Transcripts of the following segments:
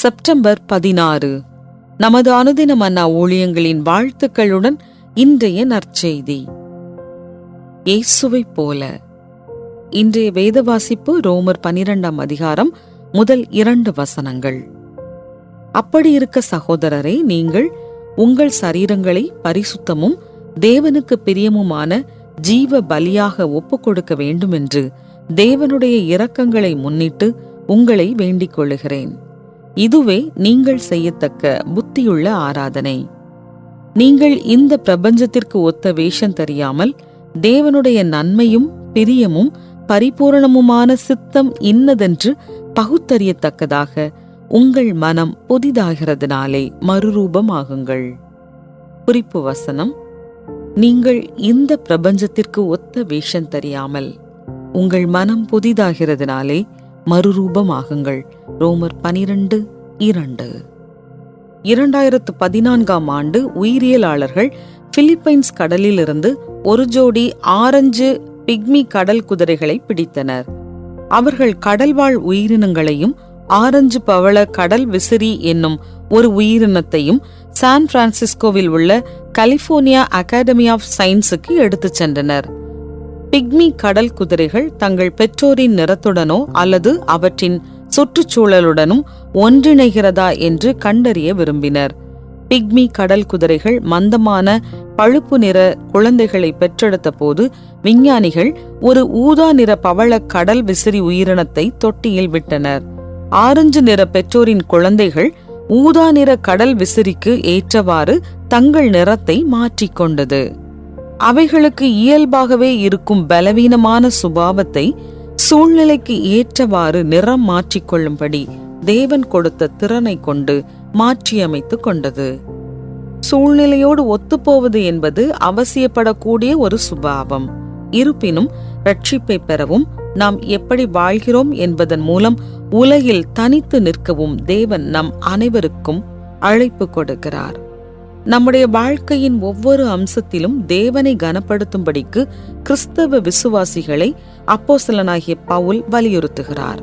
September 16. நமது அனுதின மன்னா ஊழியங்களின் வாழ்த்துக்களுடன் இன்றைய நற்செய்தி. இயேசுவைப் போல. இன்றைய வேத வாசிப்பு ரோமர் 12ஆம் அதிகாரம் முதல் 2 வசனங்கள். அப்படி இருக்க சகோதரரே, நீங்கள் உங்கள் சரீரங்களை பரிசுத்தமும் தேவனுக்கு பிரியமுமான ஜீவ பலியாக ஒப்புக் கொடுக்க வேண்டுமென்று தேவனுடைய இரக்கங்களை முன்னிட்டு உங்களை வேண்டிக் கொள்ளுகிறேன். இதுவே நீங்கள் செய்யத்தக்க புத்தியுள்ள ஆராதனை. நீங்கள் இந்த பிரபஞ்சத்திற்கு ஒத்த வேஷம் தெரியாமல் தேவனுடைய நன்மையும் பிரியமும் பரிபூரணமுமான சித்தம் இன்னதென்று பகுத்தறியத்தக்கதாக உங்கள் மனம் புதிதாகிறதுனாலே மறுரூபமாகுங்கள். குறிப்பு வசனம்: நீங்கள் இந்த பிரபஞ்சத்திற்கு ஒத்த வேஷம் தெரியாமல் உங்கள் மனம் புதிதாகிறதுனாலே மறுரூபமாகுங்கள். ரோமர் 12:2. 2014ஆம் ஆண்டு உயிரியலாளர்கள் பிலிப்பைன்ஸ் கடலிலிருந்து ஒரு ஜோடி ஆரஞ்சு பிக்மி கடல் குதிரைகளை பிடித்தனர். அவர்கள் கடல்வாழ் உயிரினங்களையும் ஆரஞ்சு பவள கடல் விசிறி என்னும் ஒரு உயிரினத்தையும் சான் பிரான்சிஸ்கோவில் உள்ள கலிபோர்னியா அகாடமி ஆஃப் சயின்ஸுக்கு எடுத்துச் சென்றனர். பிக்மி கடல் குதிரைகள் தங்கள் பெற்றோரின் நிறத்துடனோ அல்லது அவற்றின் சுற்றுச்சூழலுடனும் ஒன்றிணைகிறதா என்று கண்டறிய விரும்பினர். பிக்மி கடல் குதிரைகள் மந்தமான பழுப்பு நிற குழந்தைகளை பெற்றெடுத்த போது விஞ்ஞானிகள் ஒரு ஊதா நிற பவள கடல் விசிறி உயிரினத்தை தொட்டியில் விட்டனர். ஆரஞ்சு நிற பெற்றோரின் குழந்தைகள் ஊதா நிற கடல் விசிறிக்கு ஏற்றவாறு தங்கள் நிறத்தை மாற்றிக்கொண்டது. அவைகளுக்கு இயல்பாகவே இருக்கும் பலவீனமான சுபாவத்தை சூழ்நிலைக்கு ஏற்றவாறு நிறம் மாற்றிக்கொள்ளும்படி தேவன் கொடுத்த திறனை கொண்டு மாற்றியமைத்துக் கொண்டது. சூழ்நிலையோடு ஒத்துப்போவது என்பது அவசியப்படக்கூடிய ஒரு சுபாவம். இருப்பினும் ரட்சிப்பை பெறவும் நாம் எப்படி வாழ்கிறோம் என்பதன் மூலம் உலகில் தனித்து நிற்கவும் தேவன் நம் அனைவருக்கும் அழைப்பு கொடுக்கிறார். நம்முடைய வாழ்க்கையின் ஒவ்வொரு அம்சத்திலும் தேவனை கனப்படுத்தும்படிக்கு கிறிஸ்தவ விசுவாசிகளை அப்போஸ்தலனாகிய பவுல் வலியுறுத்துகிறார்.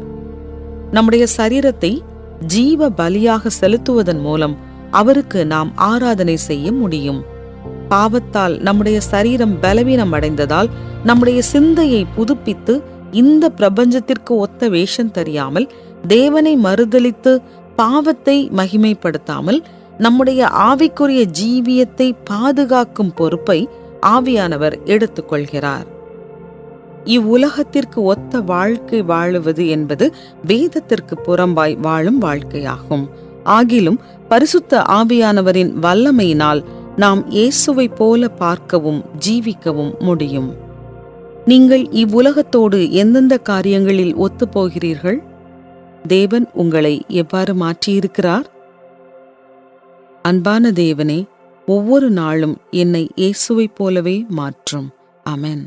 நம்முடைய சரீரத்தை ஜீவ பலியாக செலுத்துவதன் மூலம் அவருக்கு நாம் ஆராதனை செய்ய முடியும். பாவத்தால் நம்முடைய சரீரம் பலவீனம் அடைந்ததால் நம்முடைய சிந்தையை புதுப்பித்து இந்த பிரபஞ்சத்திற்கு ஒத்த வேஷம் தெரியாமல் தேவனை மறுதலித்து பாவத்தை மகிமைப்படுத்தாமல் நம்முடைய ஆவிக்குரிய ஜீவியத்தை பாதுகாக்கும் பொறுப்பை ஆவியானவர் எடுத்துக்கொள்கிறார். இவ்வுலகத்திற்கு ஒத்த வாழ்க்கை வாழுவது என்பது வேதத்திற்கு புறம்பாய் வாழும் வாழ்க்கையாகும். ஆகிலும் பரிசுத்த ஆவியானவரின் வல்லமையினால் நாம் இயேசுவை போல பார்க்கவும் ஜீவிக்கவும் முடியும். நீங்கள் இவ்வுலகத்தோடு எந்தெந்த காரியங்களில் ஒத்துப்போகிறீர்கள்? தேவன் உங்களை எவ்வாறு மாற்றியிருக்கிறார்? அன்பான தேவனே, ஒவ்வொரு நாளும் என்னை இயேசுவைப் போலவே மாற்றும். ஆமென்.